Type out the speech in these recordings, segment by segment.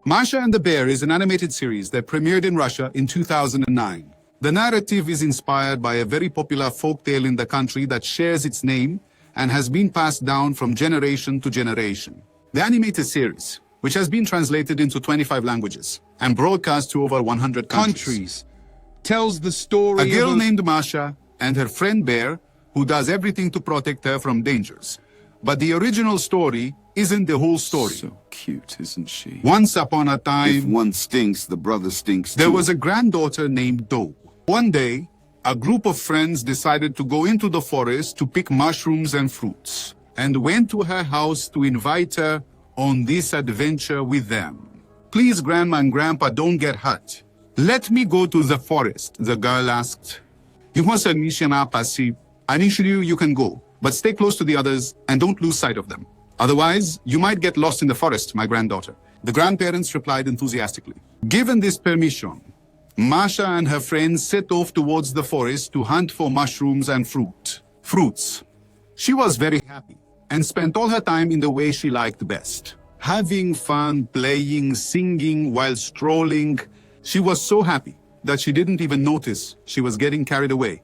Masha and the Bear is an animated series that premiered in Russia in 2009. The narrative is inspired by a very popular folktale in the country that shares its name and has been passed down from generation to generation. The animated series, which has been translated into 25 languages and broadcast to over 100 countries, tells the story a girl of named Masha and her friend Bear, who does everything to protect her from dangers. But the original story isn't the whole story. So cute, isn't she? Once upon a time, If one stinks, the brother stinks there too. was a granddaughter named Do. One day, a group of friends decided to go into the forest to pick mushrooms and fruits, and went to her house to invite her on this adventure with them. Please, Grandma and Grandpa, don't get hurt. Let me go to the forest, the girl asked. Initially, you can go, but stay close to the others and don't lose sight of them. Otherwise, you might get lost in the forest, my granddaughter. The grandparents replied enthusiastically. Given this permission, Masha and her friends set off towards the forest to hunt for mushrooms and fruits. She was very happy and spent all her time in the way she liked best. Having fun, playing, singing while strolling. She was so happy that she didn't even notice she was getting carried away.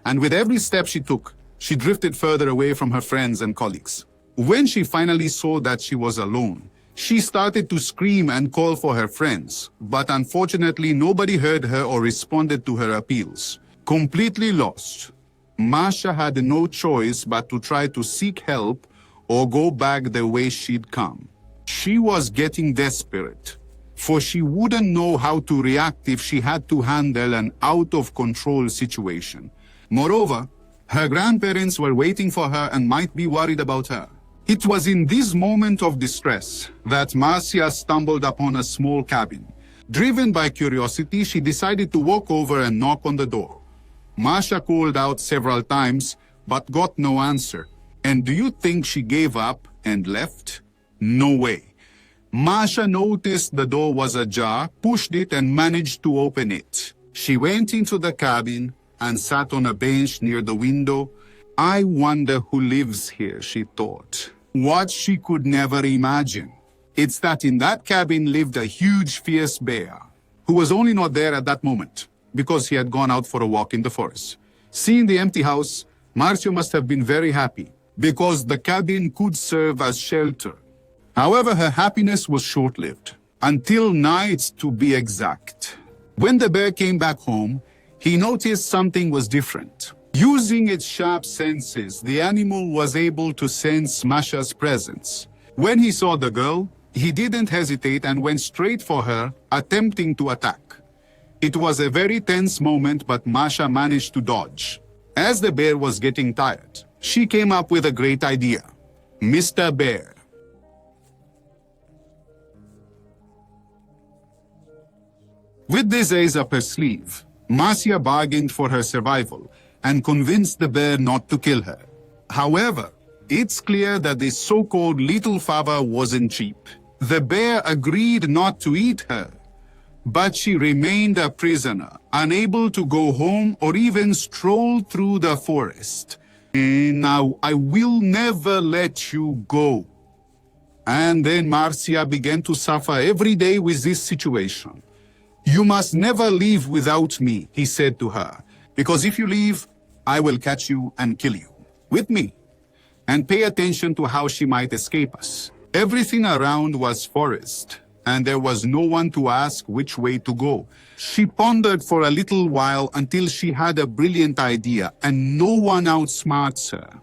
And with every step she took, she drifted further away from her friends and colleagues. When she finally saw that she was alone, she started to scream and call for her friends, but unfortunately nobody heard her or responded to her appeals. Completely lost, Masha had no choice but to try to seek help or go back the way she'd come. She was getting desperate, for she wouldn't know how to react if she had to handle an out-of-control situation. Moreover, her grandparents were waiting for her and might be worried about her. It was in this moment of distress that Masha stumbled upon a small cabin. Driven by curiosity, she decided to walk over and knock on the door. Masha called out several times, but got no answer. And do you think she gave up and left? No way. Masha noticed the door was ajar, pushed it, and managed to open it. She went into the cabin and sat on a bench near the window. I wonder who lives here, she thought. What she could never imagine. It's that in that cabin lived a huge, fierce bear, who was only not there at that moment, because he had gone out for a walk in the forest. Seeing the empty house, Marcia must have been very happy, because the cabin could serve as shelter. However, her happiness was short-lived, until night to be exact. When the bear came back home, he noticed something was different. Using its sharp senses, the animal was able to sense Masha's presence. When he saw the girl, he didn't hesitate and went straight for her, attempting to attack. It was a very tense moment, but Masha managed to dodge. As the bear was getting tired, she came up with a great idea. Mr. Bear. With this ace up her sleeve, Masha bargained for her survival and convinced the bear not to kill her. However, it's clear that this so-called little favor wasn't cheap. The bear agreed not to eat her, but she remained a prisoner, unable to go home or even stroll through the forest. Now, I will never let you go. And then Marcia began to suffer every day with this situation. You must never leave without me, he said to her, because if you leave, I will catch you and kill you. With me. And pay attention to how she might escape us. Everything around was forest, and there was no one to ask which way to go. She pondered for a little while until she had a brilliant idea, and no one outsmarts her.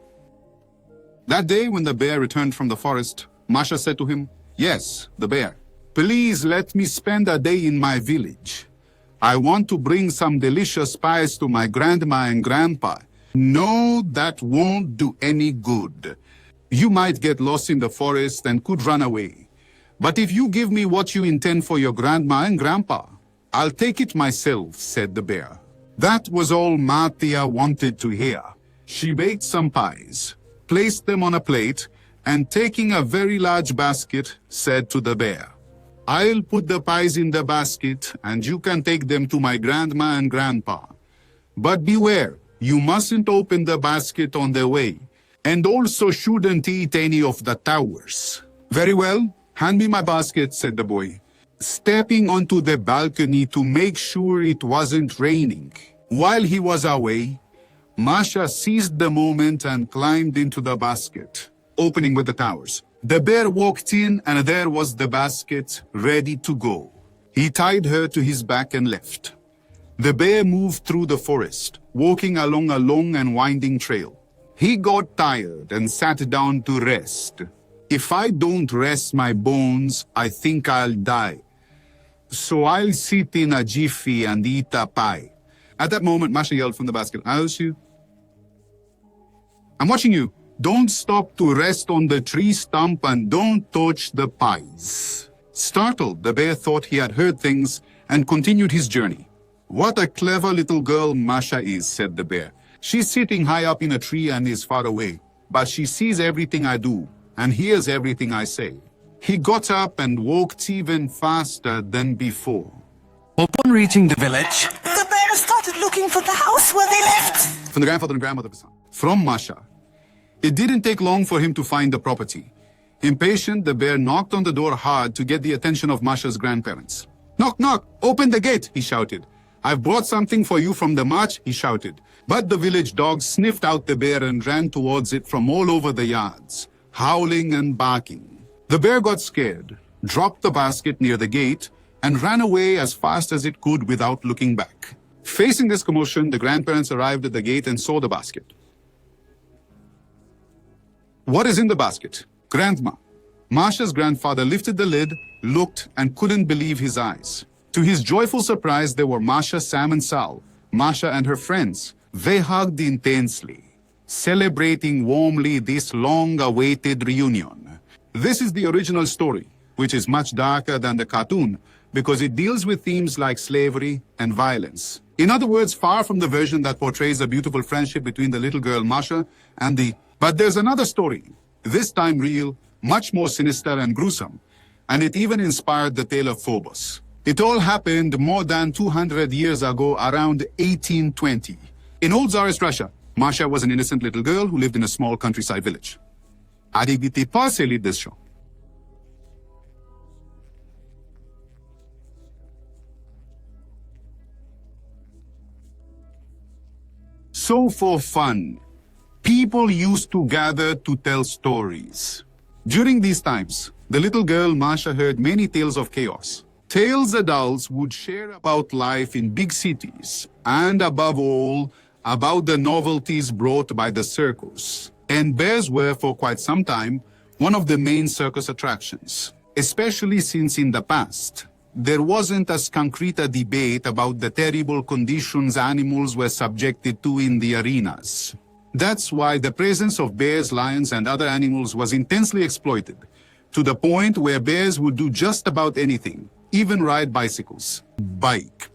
That day, when the bear returned from the forest, Masha said to him, "Yes, the bear. Please let me spend a day in my village. I want to bring some delicious pies to my grandma and grandpa. No, that won't do any good. You might get lost in the forest and could run away. But if you give me what you intend for your grandma and grandpa, I'll take it myself," said the bear. That was all Martia wanted to hear. She baked some pies, placed them on a plate, and taking a very large basket, said to the bear, "I'll put the pies in the basket, and you can take them to my grandma and grandpa. But beware, you mustn't open the basket on the way, and also shouldn't eat any of the towers." "Very well, hand me my basket," said the boy. stepping onto the balcony to make sure it wasn't raining. While he was away, Masha seized the moment and climbed into the basket, opening with the towers. The bear walked in and there was the basket ready to go. He tied her to his back and left. The bear moved through the forest, walking along a long and winding trail. He got tired and sat down to rest. If I don't rest my bones, I think I'll die. So I'll sit in a jiffy and eat a pie. At that moment, Masha yelled from the basket, "I'll shoot. I'm watching you. Don't stop to rest on the tree stump and don't touch the pies." Startled, the bear thought he had heard things and continued his journey. "What a clever little girl Masha is," said the bear. "She's sitting high up in a tree and is far away, but she sees everything I do and hears everything I say." He got up and walked even faster than before. Upon reaching the village, the bear started looking for the house where they lived. From the grandfather and grandmother of his son. From Masha. It didn't take long for him to find the property. Impatient, the bear knocked on the door hard to get the attention of Masha's grandparents. "Knock, knock, open the gate," he shouted. "I've brought something for you from the march," he shouted. But the village dogs sniffed out the bear and ran towards it from all over the yards, howling and barking. The bear got scared, dropped the basket near the gate, and ran away as fast as it could without looking back. Facing this commotion, the grandparents arrived at the gate and saw the basket. "What is in the basket?" "Grandma." Masha's grandfather lifted the lid, looked, and couldn't believe his eyes. To his joyful surprise, there were Masha, Sam, and Sal, Masha and her friends. They hugged intensely, celebrating warmly this long-awaited reunion. This is the original story, which is much darker than the cartoon because it deals with themes like slavery and violence. In other words, far from the version that portrays a beautiful friendship between the little girl Masha and the... But there's another story, this time real, much more sinister and gruesome, and it even inspired the tale of Phobos. It all happened more than 200 years ago, around 1820. In old Tsarist Russia, Masha was an innocent little girl who lived in a small countryside village. Arriviti pas celui de champ. So for fun, people used to gather to tell stories. During these times, the little girl Masha heard many tales of chaos. Tales adults would share about life in big cities, and above all, about the novelties brought by the circus. And bears were, for quite some time, one of the main circus attractions, especially since in the past, there wasn't as concrete a debate about the terrible conditions animals were subjected to in the arenas. That's why the presence of bears, lions, and other animals was intensely exploited, to the point where bears would do just about anything, even ride bicycles. Bike.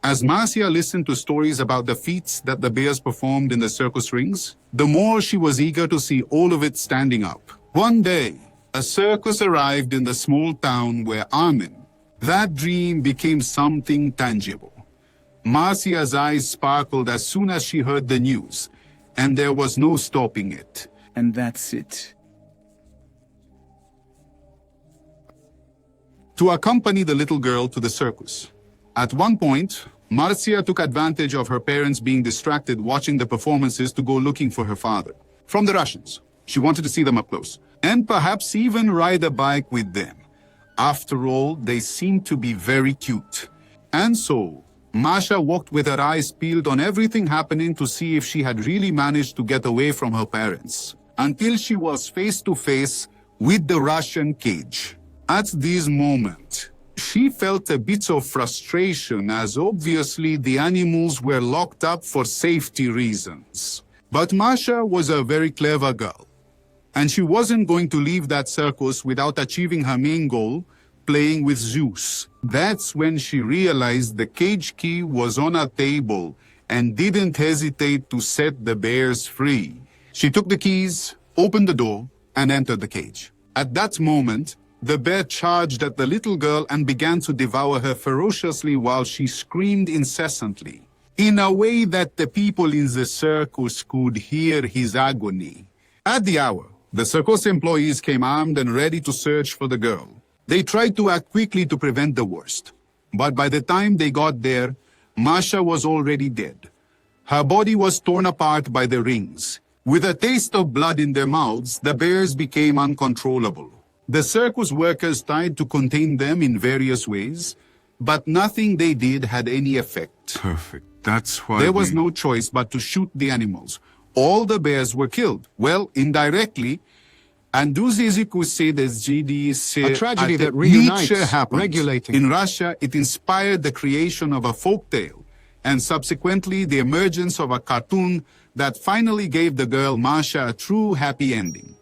As Marcia listened to stories about the feats that the bears performed in the circus rings, the more she was eager to see all of it standing up. One day, a circus arrived in the small town where Armin, that dream became something tangible. Marcia's eyes sparkled as soon as she heard the news, and there was no stopping it. And that's it. To accompany the little girl to the circus. At one point, Marcia took advantage of her parents being distracted watching the performances to go looking for her father. From the Russians, she wanted to see them up close, and perhaps even ride a bike with them. After all, they seemed to be very cute. And so, Masha walked with her eyes peeled on everything happening to see if she had really managed to get away from her parents, until she was face to face with the Russian cage. At this moment, she felt a bit of frustration as obviously the animals were locked up for safety reasons. But Masha was a very clever girl, and she wasn't going to leave that circus without achieving her main goal, playing with Zeus. That's when she realized the cage key was on a table and didn't hesitate to set the bears free. She took the keys, opened the door, and entered the cage. At that moment, the bear charged at the little girl and began to devour her ferociously while she screamed incessantly, in a way that the people in the circus could hear his agony. At the hour, the circus employees came armed and ready to search for the girl. They tried to act quickly to prevent the worst. But by the time they got there, Masha was already dead. Her body was torn apart by the rings. With a taste of blood in their mouths, the bears became uncontrollable. The circus workers tried to contain them in various ways, but nothing they did had any effect. Perfect. That's why There was no choice but to shoot the animals. All the bears were killed. Well, indirectly. And Duziziku said as GD said, A tragedy that reunites, regulating. In Russia, it inspired the creation of a folk tale, and subsequently the emergence of a cartoon that finally gave the girl Masha a true happy ending.